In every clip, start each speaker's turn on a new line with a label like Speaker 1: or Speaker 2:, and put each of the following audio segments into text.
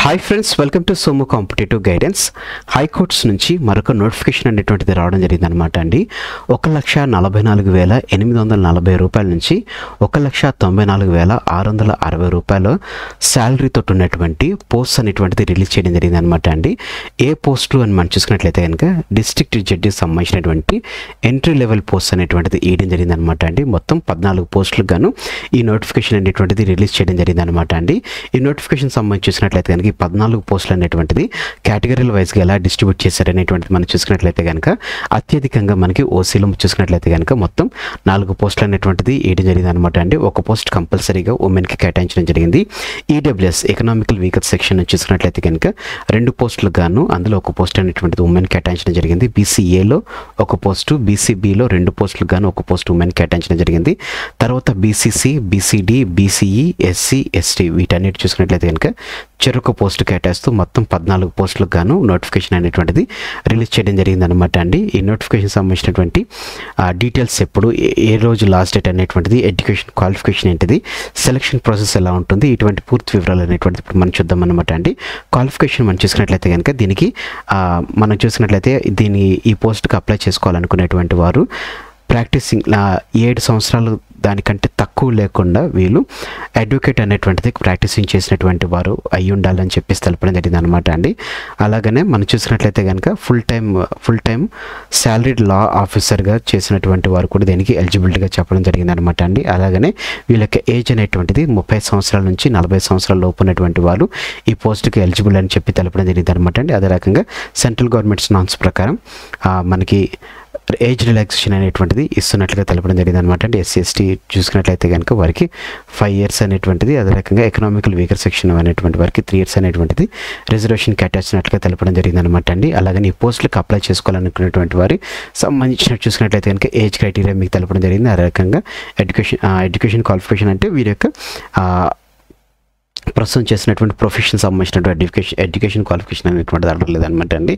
Speaker 1: Hi friends, welcome to Somu competitive guidance. High courts నుంచి మరొక notification అనేటువంటిది రావడం జరిగింది అనమాట అండి. 1,44,840 రూపాయల నుంచి 1,94,660 రూపాయలు శాలరీతో ఉన్నటువంటి పోస్ట్ అనేటువంటిది రిలీజ్ చేయడం జరిగింది అనమాట అండి. ఏ పోస్టులు అని మనం చూసుకున్నట్లయితే కనుక డిస్ట్రిక్ట్ జడ్జికి సంబంధించినటువంటి ఎంట్రీ లెవెల్ పోస్ట్ అనేటువంటిది ఇవ్వడం జరిగింది అనమాట అండి. మొత్తం 14 పోస్టులకు గాను ఈ నోటిఫికేషన్ అనేటువంటిది రిలీజ్ చేయడం జరిగింది అనమాట అండి. ఈ నోటిఫికేషన్ సంబంధించి చూసినట్లయితే కనుక 14 పోస్టులు అనేటువంటిది కేటగిరీల వైజ్గా ఎలా డిస్ట్రిబ్యూట్ చేశారనేటువంటిది మనం చూసుకున్నట్లయితే కనుక అత్యధికంగా మనకి ఓసీలో చూసుకున్నట్లయితే కనుక మొత్తం 4 పోస్టులు అనేటువంటిది వేయడం జరిగింది అనమాట అండి. ఒక పోస్ట్ కంపల్సరీగా ఉమెన్కి కేటాయించడం జరిగింది. ఈడబ్ల్యూఎస్ ఎకనామికల్ వీకర్ సెక్షన్ చూసుకున్నట్లయితే కనుక 2 పోస్టులకు గాను అందులో ఒక పోస్ట్ అనేటువంటిది ఉమెన్ కేటాయించడం జరిగింది. బీసీఏలో ఒక పోస్టు, బీసీబీలో 2 పోస్టులకు గాను ఒక పోస్ట్ ఉమెన్ కేటాయించడం జరిగింది. తర్వాత BCC, BCD, BCE, SC, ST వీటన్నిటి చూసుకున్నట్లయితే కనుక చెరొక పోస్టు కేటాయిస్తూ మొత్తం 14 పోస్టులకు గాను నోటిఫికేషన్ అనేటువంటిది రిలీజ్ చేయడం జరిగింది అనమాట అండి. ఈ నోటిఫికేషన్ సంబంధించినటువంటి డీటెయిల్స్ ఎప్పుడు, ఏ రోజు లాస్ట్ డేట్ అనేటువంటిది, ఎడ్యుకేషన్ క్వాలిఫికేషన్ ఏంటిది, సెలక్షన్ ప్రాసెస్ ఎలా ఉంటుంది, ఇటువంటి పూర్తి వివరాలు అనేటువంటిది ఇప్పుడు మనం చూద్దాం అనమాట అండి. క్వాలిఫికేషన్ మనం చూసుకున్నట్లయితే కనుక దీనికి మనం చూసుకున్నట్లయితే ఈ పోస్ట్కి అప్లై చేసుకోవాలనుకునేటువంటి వారు ప్రాక్టీసింగ్ 7 సంవత్సరాలు దానికంటే తక్కువ లేకుండా వీళ్ళు అడ్వకేట్ అనేటువంటిది ప్రాక్టీసింగ్ చేసినటువంటి వారు అయి ఉండాలని చెప్పేసి తెలపడం జరిగింది అనమాట అండి. అలాగనే మనం చూసినట్లయితే కనుక ఫుల్ టైం శాలరీడ్ లా ఆఫీసర్గా చేసినటువంటి వారు కూడా దీనికి ఎలిజిబిలిటీగా చెప్పడం జరిగింది అనమాట అండి. అలాగనే వీళ్ళకి ఏజ్ అనేటువంటిది 30 సంవత్సరాల నుంచి 40 సంవత్సరాల లోపు ఉన్నటువంటి వారు ఈ పోస్ట్కి ఎలిజిబుల్ అని చెప్పి తెలపడం జరిగింది అనమాట అండి. అదే రకంగా సెంట్రల్ గవర్నమెంట్స్ నామ్స్ ప్రకారం మనకి ఏజ్ రిలాక్సేషన్ అనేటువంటిది ఇస్తున్నట్లుగా తెలపడం జరిగింది అనమాట అండి. ఎస్సీ ఎస్టీ చూసుకున్నట్లయితే కనుక వారికి 5 years అనేటువంటిది, అదే రకంగా ఎకనామికల్ వీకర్ సెక్షన్ అనేటువంటి వారికి 3 years అనేటువంటిది రిజర్వేషన్ కేటాయించినట్లుగా తెలపడం జరిగింది అనమాట అండి. అలాగని ఈ పోస్టులకు అప్లై చేసుకోవాలనుకున్నటువంటి వారి సంబంధించినట్టు చూసుకున్నట్లయితే కనుక ఏజ్ క్రైటీరియా మీకు తెలపడం జరిగింది. అదే రకంగా ఎడ్యుకేషన్ క్వాలిఫికేషన్ అంటే వీరి యొక్క ప్రస్తుతం చేసినటువంటి ప్రొఫెషన్ సంబంధించినటువంటి ఎడ్యుకేషన్ క్వాలిఫికేషన్ అనేటువంటిది అడగలేదు అనమాట అండి.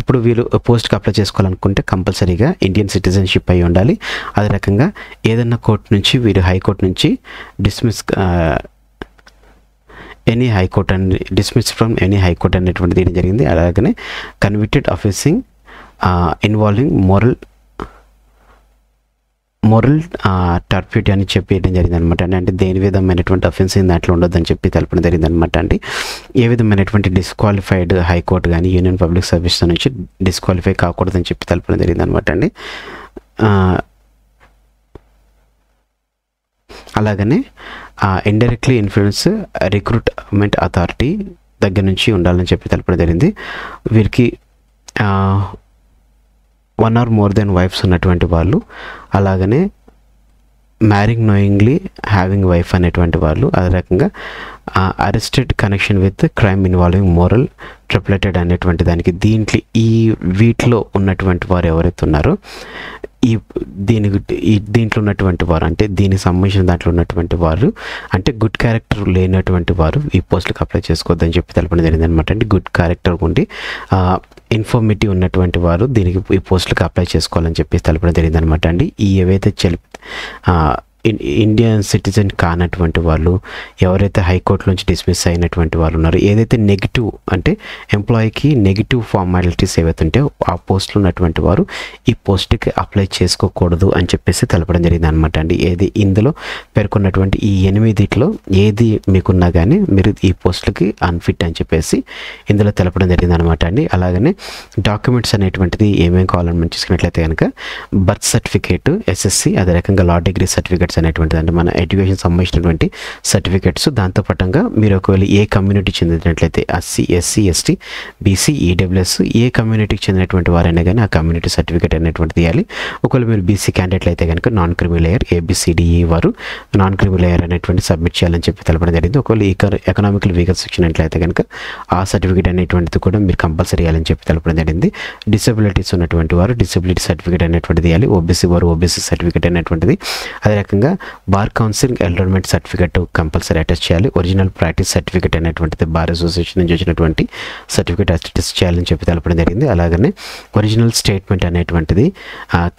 Speaker 1: ఇప్పుడు వీళ్ళు పోస్ట్కి అప్లై చేసుకోవాలనుకుంటే కంపల్సరీగా ఇండియన్ సిటిజన్షిప్ అయి ఉండాలి. అదే రకంగా ఏదన్నా కోర్టు నుంచి వీరు హైకోర్టు నుంచి డిస్మిస్ ఫ్రమ్ ఎనీ హైకోర్టు అనేటువంటి తీయడం జరిగింది. అలాగనే కన్విక్టెడ్ ఆఫెన్సింగ్ ఇన్వాల్వింగ్ మోరల్ టర్ప్యూటీ అని చెప్పేయడం జరిగింది అనమాట అండి. అంటే దేని విధమైనటువంటి అఫెన్సింగ్ దాంట్లో ఉండొద్దని చెప్పి తెలపడం జరిగింది అనమాట అండి. ఏ విధమైనటువంటి డిస్క్వాలిఫైడ్ హైకోర్టు కానీ యూనియన్ పబ్లిక్ సర్వీస్ నుంచి డిస్క్వాలిఫై కాకూడదని చెప్పి తెలపడం జరిగింది అనమాట అండి. అలాగనే ఇండైరెక్ట్లీ ఇన్ఫ్లుయెన్స్ రిక్రూట్మెంట్ అథారిటీ దగ్గర నుంచి ఉండాలని చెప్పి తెలపడం జరిగింది. వీరికి 1 or more than వైఫ్స్ ఉన్నటువంటి వాళ్ళు, అలాగనే మ్యారింగ్ నోయింగ్లీ హ్యావింగ్ వైఫ్ అనేటువంటి వాళ్ళు, అదే రకంగా arrested connection with crime involving moral ట్రిప్లెటెడ్ అనేటువంటి దానికి వీటిలో ఉన్నటువంటి వారు ఎవరైతే ఉన్నారో దీంట్లో ఉన్నటువంటి వారు, అంటే దీనికి సంబంధించిన దాంట్లో ఉన్నటువంటి వారు, అంటే గుడ్ క్యారెక్టర్ లేనటువంటి వారు ఈ పోస్టులకు అప్లై చేసుకోవద్దని చెప్పి తెలపడం జరిగింది అనమాట అండి. గుడ్ క్యారెక్టర్ ఉండి ఇన్ఫర్మేటివ్ ఉన్నటువంటి వారు దీనికి ఈ పోస్టులకు అప్లై చేసుకోవాలని చెప్పి తెలపడం జరిగింది అనమాట అండి. ఏవైతే ఇండియన్ సిటిజన్ కానటువంటి వాళ్ళు, ఎవరైతే హైకోర్టు నుంచి డిస్మిస్ అయినటువంటి వాళ్ళు ఉన్నారో, ఏదైతే నెగిటివ్ అంటే ఎంప్లాయీకి నెగిటివ్ ఫార్మాలిటీస్ ఏవైతే ఉంటే ఆ పోస్టులో ఉన్నటువంటి వారు ఈ పోస్ట్కి అప్లై చేసుకోకూడదు అని చెప్పేసి తెలపడం జరిగింది అనమాట అండి. ఇందులో పేర్కొన్నటువంటి ఈ 8 ఏది మీకున్నా కానీ మీరు ఈ పోస్టులకి అన్ఫిట్ అని చెప్పేసి ఇందులో తెలపడం జరిగింది అనమాట అండి. అలాగనే డాక్యుమెంట్స్ అనేటువంటిది ఏమేమి కావాలని మనం చూసుకున్నట్లయితే కనుక బర్త్ సర్టిఫికేట్, ఎస్ఎస్సి, అదే రకంగా లా డిగ్రీ సర్టిఫికేట్ అనేటువంటిది, అంటే మన ఎడ్యుకేషన్ సంబంధించినటువంటి సర్టిఫికేట్స్. దాంతోపాటుగా మీరు ఒకవేళ ఏ కమ్యూనిటీ చెందినట్లయితే SC, SC, ST, BC, EWS ఏ కమ్యూనిటీకి చెందినటువంటి వారైనా కానీ ఆ కమ్యూనిటీ సర్టిఫికేట్ అనేటువంటిది ఇవ్వాలి. ఒకవేళ మీరు బీసీ క్యాండిడేట్లు అయితే కనుక నాన్ క్రిమి లేయర్ ఏబిసిడిఈ వారు నాన్ క్రిమి లేయర్ అనేటువంటి సబ్మిట్ చేయాలని చెప్పి తెలపడం జరిగింది. ఒకవేళ ఎకనామికల్ వీకర్ సెక్షన్ అయితే కనుక ఆ సర్టిఫికేట్ అనేటువంటిది కూడా మీరు కంపల్సరీ ఇవ్వాలని చెప్పి తెలపడం జరిగింది. డిసబిలిటీస్ ఉన్నటువంటి వారు డిసబిలిటీ సర్టిఫికేట్ అనేటువంటిది ఇవ్వాలి. ఓబీసీ వారు ఓబీసీ సర్టిఫికేట్ అనేటువంటిది, అదే రకంగా రకంగా bar council enrollment certificate compulsory attest చేయాలి. ఒరిజినల్ ప్రాక్టీస్ సర్టిఫికేట్ అనేటువంటిది బార్ అసోసియేషన్ నుంచి వచ్చినటువంటి సర్టిఫికేట్ అటెస్ట్ చేయాలని చెప్పి తెలపడం జరిగింది. అలాగనే ఒరిజినల్ స్టేట్మెంట్ అనేటువంటిది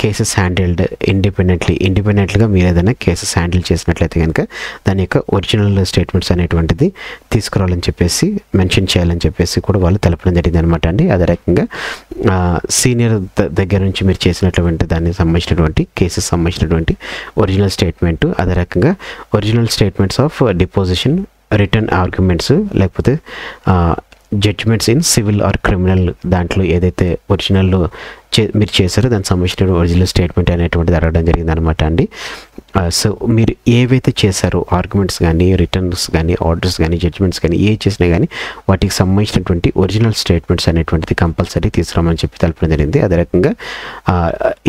Speaker 1: కేసెస్ హ్యాండిల్డ్ ఇండిపెండెంట్గా మీరు ఏదైనా కేసెస్ హ్యాండిల్ చేసినట్లయితే కనుక దాని యొక్క ఒరిజినల్ స్టేట్మెంట్స్ అనేటువంటిది తీసుకురావాలని చెప్పేసి మెన్షన్ చేయాలని చెప్పేసి కూడా వాళ్ళు తెలపడం జరిగింది అనమాట అండి. అదే రకంగా సీనియర్ దగ్గర నుంచి మీరు చేసినటువంటి దానికి సంబంధించినటువంటి కేసెస్ సంబంధించినటువంటి ఒరిజినల్ స్టేట్మెంట్, అదే రకంగా original statements of deposition, return arguments, లేకపోతే judgements in civil or criminal దాంట్లో ఏదైతే ఒరిజినల్ మీరు చేశారో దానికి సంబంధించిన ఒరిజినల్ స్టేట్మెంట్ అనేటువంటిది అడగడం జరిగింది అనమాట అండి. సో మీరు ఏవైతే చేశారో ఆర్గ్యుమెంట్స్ కానీ, రిటర్న్స్ కానీ, ఆర్డర్స్ కానీ, జడ్జ్మెంట్స్ కానీ ఏ చేసినా కానీ వాటికి సంబంధించినటువంటి ఒరిజినల్ స్టేట్మెంట్స్ అనేటువంటిది కంపల్సరీ తీసుకురామని చెప్పి తెలపడం జరిగింది. అదే రకంగా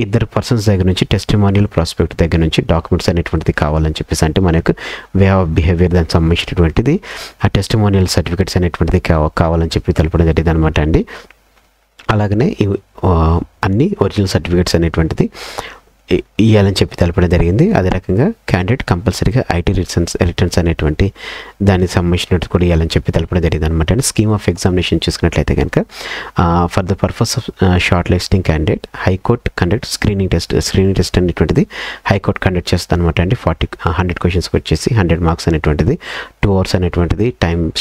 Speaker 1: ఇద్దరు పర్సన్స్ దగ్గర నుంచి టెస్టిమోనియల్ ప్రాస్పెక్ట్ దగ్గర నుంచి డాక్యుమెంట్స్ అనేటువంటిది కావాలని చెప్పేసి, అంటే మన యొక్క వే ఆఫ్ బిహేవియర్ దానికి సంబంధించినటువంటిది ఆ టెస్టిమోనియల్ సర్టిఫికేట్స్ అనేటువంటిది కావాలని చెప్పి తెలపడం జరిగింది అనమాట అండి. అలాగనే అన్ని ఒరిజినల్ సర్టిఫికేట్స్ అనేటువంటిది ఇవ్వాలని చెప్పి తెలపడం జరిగింది. అదే రకంగా క్యాండిడేట్ కంపల్సరీగా ఐటీ రిటర్న్స్ అనేటువంటి దానికి సంబంధించినట్టు కూడా ఇవ్వాలని చెప్పి తెలపడం జరిగింది అనమాట అండి. స్కీమ్ ఆఫ్ ఎగ్జామినేషన్ చూసుకున్నట్లయితే కనుక for the purpose of short listing candidate high court conduct screening test అనేటువంటిది హైకోర్ట్ కండక్ట్ చేస్తుంది అనమాట అండి. 100 క్వశ్చన్స్కి వచ్చేసి 100 మార్క్స్ అనేటువంటిది 2 hours అనేటువంటిది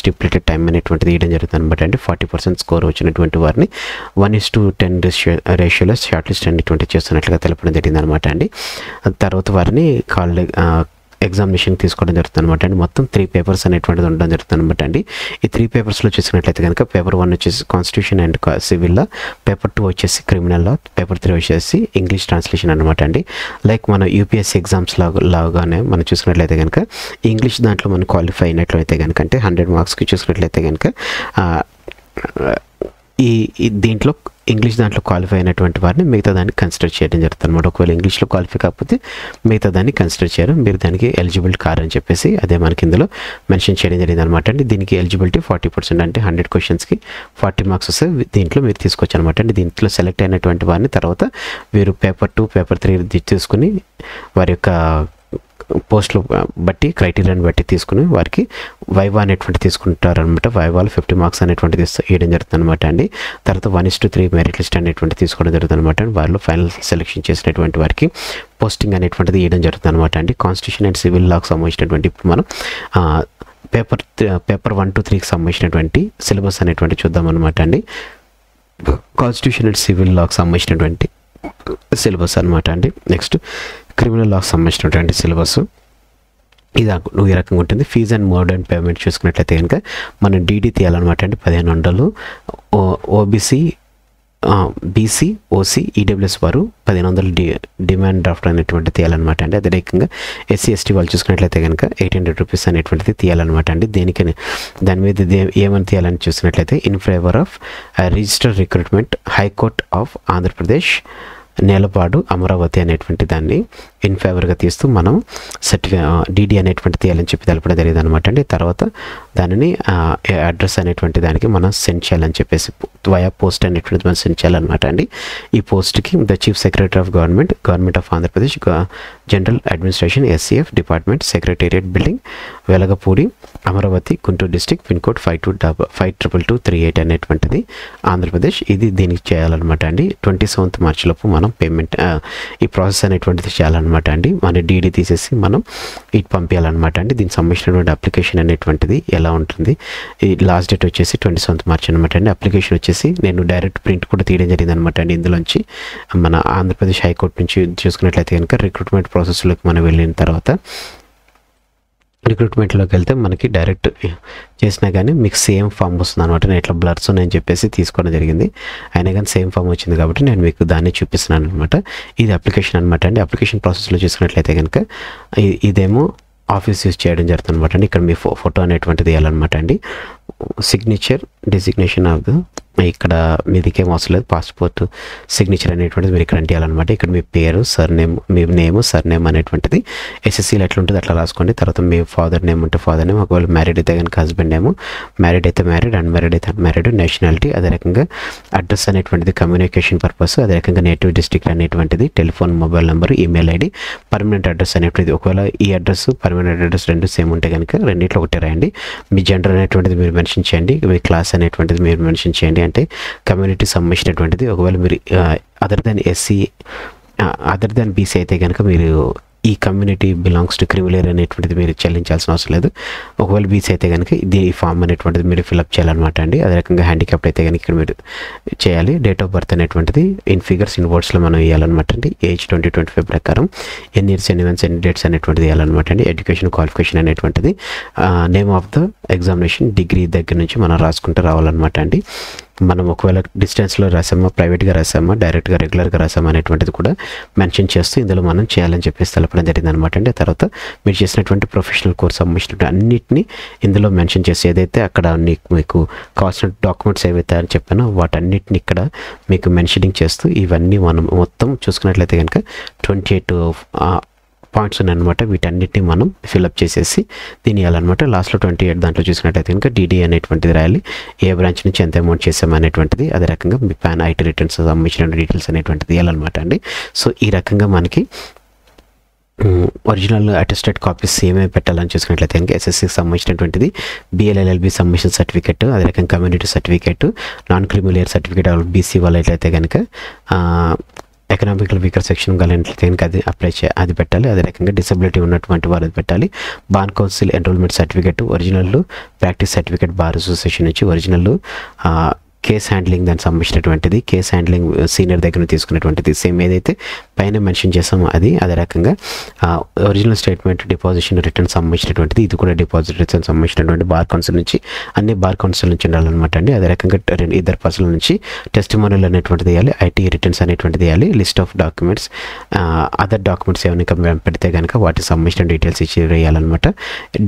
Speaker 1: స్టిపులేటెడ్ టైం అనేటువంటిది ఇవ్వడం జరుగుతుంది అనమాట అండి. 40% స్కోర్ వచ్చినటువంటి వారిని 1:10 రేషియోలో షార్ట్ లిస్ట్ అనేటువంటి చేస్తున్నట్లుగా తెలపడం జరిగింది అనమాట అండి. తర్వాత వారిని ఎగ్జామినేషన్ తీసుకోవడం జరుగుతుంది అనమాట అండి. మొత్తం 3 పేపర్స్ అనేటువంటిది ఉండడం జరుగుతుంది అనమాట అండి. ఈ 3 పేపర్స్లో చూసినట్లయితే కనుక పేపర్ 1 వచ్చేసి constitution and civil law, paper 2 వచ్చేసి క్రిమినల్ లా, పేపర్ 3 వచ్చేసి ఇంగ్లీష్ ట్రాన్స్లేషన్ అనమాట అండి. లైక్ మన యూపీఎస్సీ ఎగ్జామ్స్ లాగానే మనం చూసుకున్నట్లయితే కనుక ఇంగ్లీష్ దాంట్లో మనం క్వాలిఫై అయినట్లయితే కనుక, అంటే 100 మార్క్స్కి చూసుకున్నట్లయితే కనుక దీంట్లో ఇంగ్లీష్ దాంట్లో క్వాలిఫై అయినటువంటి వారిని మిగతా దాన్ని కన్సిడర్ చేయడం జరుగుతుంది అనమాట. ఒకవేళ ఇంగ్లీష్లో క్వాలిఫై కాకపోతే మిగతా దాన్ని కన్సిడర్ చేయరు, మీరు దానికి ఎలిజిబుల్ కారని చెప్పేసి అదే మనకి ఇందులో మెన్షన్ చేయడం జరిగింది అనమాట అండి. దీనికి ఎలిజిబిలిటీ 40%, అంటే 100 క్వశ్చన్స్కి 40 మార్క్స్ వస్తే దీంట్లో మీరు తీసుకోవచ్చు అనమాట అండి. దీంట్లో సెలెక్ట్ అయినటువంటి వారిని తర్వాత వీరు పేపర్ 2, పేపర్ 3 తీసుకుని వారి యొక్క పోస్టులు బట్టి క్రైటీరియాని బట్టి తీసుకుని వారికి వైవా అనేటువంటి తీసుకుంటారు అనమాట. వైవాలో 50 మార్క్స్ అనేటువంటి ఇవ్వడం జరుగుతుంది అనమాట అండి. తర్వాత 1:3 మెరిట్ లిస్ట్ అనేటువంటి తీసుకోవడం జరుగుతుంది అనమాట. వారిలో ఫైనల్ సెలెక్షన్ చేసినటువంటి వారికి పోస్టింగ్ అనేటువంటిది ఇవ్వడం జరుగుతుంది అనమాట అండి. కాన్స్టిట్యూషన్ అండ్ సివిల్ లాకు సంబంధించినటువంటి ఇప్పుడు మనం పేపర్ 1 to 3కి సంబంధించినటువంటి సిలబస్ అనేటువంటి చూద్దాం అనమాట అండి. కాన్స్టిట్యూషన్ అండ్ సివిల్ లాకు సంబంధించినటువంటి సిలబస్ అనమాట అండి. నెక్స్ట్ క్రిమినల్ లాకు సంబంధించినటువంటి సిలబస్ ఇది ఈ రకంగా ఉంటుంది. Fees and mode and payment చూసుకున్నట్లయితే కనుక మనం డీడీ తీయాలన్నమాట అండి. 1500 ఓబీసీ, బీసీ, ఓసీ, ఈడబ్ల్యూఎస్ వారు 1500 డిమాండ్ డ్రాఫ్ట్ అనేటువంటి తీయాలన్నమాట అండి. అదే రకంగా ఎస్సీ ఎస్టీ వాళ్ళు చూసుకున్నట్లయితే కనుక 800 రూపీస్ అనేటువంటిది తీయాలన్నమాట అండి. దేనికని దాని మీద ఏమని తీయాలని చూసినట్లయితే in favour of register recruitment high court of Andhra Pradesh Nelapadu Amaravati అనేటువంటి దాన్ని ఇన్ ఫేవర్గా తీస్తూ మనం డీడీ అనేటువంటి తీయాలని చెప్పి తెలపడం జరిగింది అనమాట అండి. తర్వాత దానిని అడ్రస్ అనేటువంటి దానికి మనం సెండ్ చేయాలని చెప్పేసి వయా పోస్ట్ అనేటువంటి మనం సెండ్ చేయాలన్నమాట అండి. ఈ పోస్ట్కి the chief secretary of government of Andhra Pradesh general administration SCF department secretariat building Velagapudi Amaravati Guntur district pin code 522238 అనేటువంటిది ఆంధ్రప్రదేశ్. ఇది దీనికి చేయాలన్నమాట అండి. 27th March లోపు మనం పేమెంట్ ఈ ప్రాసెస్ అనేటువంటిది చేయాలన్నమాట అండి. మన డీడీ తీసేసి మనం ఇటు పంపించాలన్నమాట అండి. దీనికి సంబంధించినటువంటి అప్లికేషన్ అనేటువంటిది ఎలా ఉంటుంది, ఈ లాస్ట్ డేట్ వచ్చేసి 27th March అనమాట అండి. అప్లికేషన్ వచ్చేసి నేను డైరెక్ట్ ప్రింట్ కూడా తీయడం జరిగింది అనమాట అండి. ఇందులోంచి మన ఆంధ్రప్రదేశ్ హైకోర్టు నుంచి చూసుకున్నట్లయితే కనుక రిక్రూట్మెంట్ ప్రాసెస్లోకి మనం వెళ్ళిన తర్వాత రిక్రూట్మెంట్లోకి వెళ్తే మనకి డైరెక్ట్ చేసినా కానీ మీకు సేమ్ ఫామ్ వస్తుంది అనమాట. నేను ఇట్లా బ్లర్స్ ఉన్నాయని చెప్పేసి తీసుకోవడం జరిగింది, అయినా కానీ సేమ్ ఫామ్ వచ్చింది కాబట్టి నేను మీకు దాన్ని చూపిస్తున్నాను అనమాట. ఇది అప్లికేషన్ అనమాట అండి. అప్లికేషన్ ప్రాసెస్లో చూసుకున్నట్లయితే కనుక ఇదేమో ఆఫీస్ యూజ్ చేయడం జరుగుతుంది అనమాట అండి. ఇక్కడ మీ ఫోటో అనేటువంటిది వేయాలన్నమాట అండి. సిగ్నేచర్, డెసిగ్నేషన్ ఆఫ్ ద ఇక్కడ మీదికేం అవసరం లేదు, పాస్పోర్ట్ సిగ్నేచర్ అనేటువంటిది మీరు ఇక్కడ అంటియాలన్నమాట. ఇక్కడ మీ పేరు, సర్నేమ్, మీ నేమ్, సర్నేమ్ అనేటువంటిది ఎస్ఎస్సీలో ఎట్లా ఉంటుంది అట్లా రాసుకోండి. తర్వాత మీ ఫాదర్ నేమ్ ఉంటే ఫాదర్ నేమ్, ఒకవేళ మ్యారీడ్ అయితే కనుక హస్బెండ్ నేమ్, మ్యారీడ్ అయితే మ్యారీడ్, అన్మ్యారీడ్ అయితే అన్మ్యారీడ్, నేషనాలిటీ, అదే రకంగా అడ్రస్ అనేటువంటిది కమ్యూనికేషన్ పర్పస్, అదే రకంగా నేటివ్ డిస్ట్రిక్ట్ అనేటువంటిది, telephone, mobile number, email ID, permanent address అనేటువంటిది. ఒకవేళ ఈ అడ్రస్ పర్మనెంట్ అడ్రస్ రెండు సేమ్ ఉంటే కనుక రెండింటిలో ఒకటి రాయండి. మీ జెండర్ అనేటువంటిది మీరు మెన్షన్ చేయండి, మీ క్లాస్ అనేటువంటిది మీరు మెన్షన్ చేయండి, అంటే కమ్యూనిటీ సంబంధించినటువంటిది. ఒకవేళ మీరు other than SC, other than BC అయితే కనుక మీరు ఈ కమ్యూనిటీ బిలాంగ్స్ టు క్రిమిలేయర్ అనేటువంటిది మీరు చెల్లించాల్సిన అవసరం లేదు. ఒకవేళ బీసీ అయితే కనుక ఈ ఫామ్ అనేటువంటిది మీరు ఫిల్అప్ చేయాలన్నమాట అండి. అదే రకంగా హ్యాండిక్యాప్డ్ అయితే కనుక ఇక్కడ మీరు చేయాలి. డేట్ ఆఫ్ బర్త్ అనేటువంటిది ఇన్ ఫిగర్స్, ఇన్ వర్డ్స్లో మనం వేయాలన్నమాట అండి. ఏజ్ 2025 ప్రకారం ఎన్ని ఇయర్స్, ఎన్ని మంత్స్, ఎన్ని డేట్స్ అనేటువంటిది వేయాలన్నమాట అండి. ఎడ్యుకేషన్ క్వాలిఫికేషన్ అనేటువంటిది, name of the examination, degree దగ్గర నుంచి మనం రాసుకుంటూ రావాలన్నమాట అండి. మనం ఒకవేళ డిస్టెన్స్లో రాసామా, ప్రైవేట్గా రాసామా, డైరెక్ట్గా రెగ్యులర్గా రాసామా అనేటువంటిది కూడా మెన్షన్ చేస్తూ ఇందులో మనం చేయాలని చెప్పేసి తెలపడం జరిగింది అనమాట అండి. తర్వాత మీరు చేసినటువంటి ప్రొఫెషనల్ కోర్స్ సంబంధించినటువంటి అన్నింటినీ ఇందులో మెన్షన్ చేసి, ఏదైతే అక్కడ మీకు కావాల్సిన డాక్యుమెంట్స్ ఏవైతే అని చెప్పానో వాటన్నిటిని ఇక్కడ మీకు మెన్షనింగ్ చేస్తూ ఇవన్నీ మనం మొత్తం చూసుకున్నట్లయితే కనుక 28 పాయింట్స్ ఉన్నాయన్నమాట. వీటన్నిటిని మనం ఫిల్అప్ చేసేసి దీని ఇవ్వాలన్నమాట. లాస్ట్లో 28 దాంట్లో చూసినట్టయితే కనుక డీడీ అనేటువంటిది రాయాలి, ఏ బ్రాంచ్ నుంచి ఎంత అమౌంట్ చేసాం అనేటువంటిది, అదే రకంగా మీ పాన్, ఐటీ రిటర్న్స్ సంబంధించిన డీటెయిల్స్ అనేటువంటిది ఇవ్వాలన్నమాట అండి. సో ఈ రకంగా మనకి ఒరిజినల్ అటెస్టెడ్ కాపీస్ ఏమేమి పెట్టాలని చూసుకున్నట్లయితే కనుక ఎస్ఎస్సీకి సంబంధించినటువంటిది BLLB సంబంధించిన సర్టిఫికేట్, అదే రకంగా community certificate, non creamy layer certificate BC వాళ్ళైతే కనుక ఎకనామికల్ వీకర్ సెక్షన్ కలిగినట్లయితే కనుక అది పెట్టాలి. అదే రకంగా డిసబిలిటీ ఉన్నటువంటి వారు అది పెట్టాలి. Bar council enrollment certificate, original practice certificate bar association నుంచి, ఒరిజినల్ కేస్ హ్యాండ్లింగ్ దానికి సంబంధించినటువంటిది, కేస్ హ్యాండ్లింగ్ సీనియర్ దగ్గర తీసుకున్నటువంటిది, సేమ్ ఏదైతే పైన మెన్షన్ చేసామో అది. అదే రకంగా ఒరిజినల్ స్టేట్మెంట్, డిపాజిషన్ రిటర్న్ సంబంధించినటువంటిది, ఇది కూడా డిపాజిట్ రిటర్న్ సంబంధించినటువంటి బార్ కౌన్సిల్ నుంచి, అన్ని బార్ కౌన్సిల్ నుంచి ఉండాలన్నమాట అండి. అదే రకంగా ఇద్దరు పర్సన్ల నుంచి టెస్టిమోనియల్ అనేటువంటిది వేయాలి, ఐటీ రిటర్న్స్ అనేటువంటిది వేయాలి, list of documents, other documents ఏమైనా పెడితే కనుక వాటికి సంబంధించిన డీటెయిల్స్ ఇచ్చి వేయాలన్నమాట.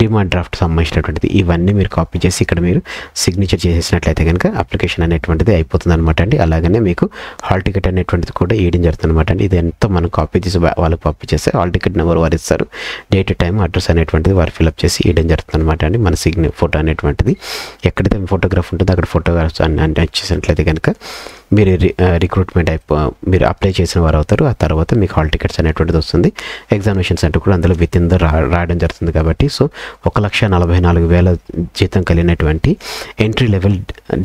Speaker 1: డిమాండ్ డ్రాఫ్ట్ సంబంధించినటువంటిది ఇవన్నీ మీరు కాపీ చేసి ఇక్కడ మీరు సిగ్నేచర్ చేసేసినట్లయితే కనుక అప్లికేషన్ అనేటువంటిది అయిపోతుంది అనమాట అండి. అలాగనే మీకు హాల్ టికెట్ అనేటువంటిది కూడా వేయడం జరుగుతుంది అనమాట అండి. ఇది ఎంతో మనం కాపీ చేసి వాళ్ళకి కాపీ చేస్తే హాల్ టికెట్ నెంబర్ వారు ఇస్తారు, డేట్, టైం, అడ్రస్ అనేటువంటిది వారు ఫిల్అప్ చేసి వేయడం జరుగుతుంది అనమాట అండి. మన ఫోటో అనేటువంటిది ఎక్కడైతే ఫోటోగ్రాఫ్ ఉంటుందో అక్కడ ఫోటోగ్రాఫ్స్ అని చేసినట్లయితే కనుక మీరు రిక్రూట్మెంట్ మీరు అప్లై చేసిన వారు అవుతారు. ఆ తర్వాత మీకు హాల్ టికెట్స్ అనేటువంటిది వస్తుంది. ఎగ్జామినేషన్ సెంటర్ కూడా అందులో విత్ ఇన్ ద రాయడం జరుగుతుంది కాబట్టి. సో 1,44,000 జీతం కలిగినటువంటి ఎంట్రీ లెవెల్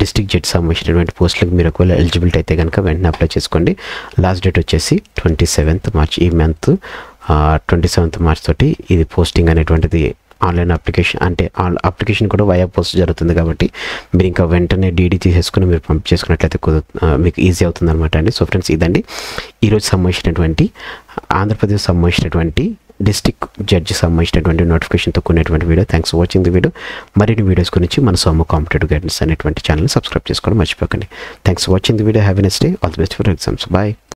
Speaker 1: డిస్ట్రిక్ట్ జడ్జి సంబంధించినటువంటి పోస్టులకు మీరు ఒకవేళ ఎలిజిబిలిటీ అయితే కనుక వెంటనే అప్లై చేసుకోండి. లాస్ట్ డేట్ వచ్చేసి 27th March, ఈ మంత్ 27th March తోటి ఇది పోస్టింగ్ అనేటువంటిది ఆన్లైన్ అప్లికేషన్, అంటే అప్లికేషన్ కూడా వయా పోస్ట్ జరుగుతుంది కాబట్టి మీరు ఇంకా వెంటనే డీడీ తీసేసుకుని మీరు పంపించేసుకున్నట్లయితే మీకు ఈజీ అవుతుంది అనమాట అండి. సో ఫ్రెండ్స్, ఇదండి ఈరోజు సంబంధించినటువంటి ఆంధ్రప్రదేశ్ సంబంధించినటువంటి డిస్ట్రిక్ట్ జడ్జి సంబంధించినటువంటి నోటిఫికేషన్తో కూడినటువంటి video. Thanks for watching the video. మరిన్ని వీడియోస్ గురించి మన సోమ కాంపిటేటివ్ గైడెన్స్ అనేటువంటి ఛానల్ సబ్స్క్రైబ్ చేసుకోవడం మర్చిపోకండి. Thanks for watching the video. Have a nice day. All the best for exams. Bye.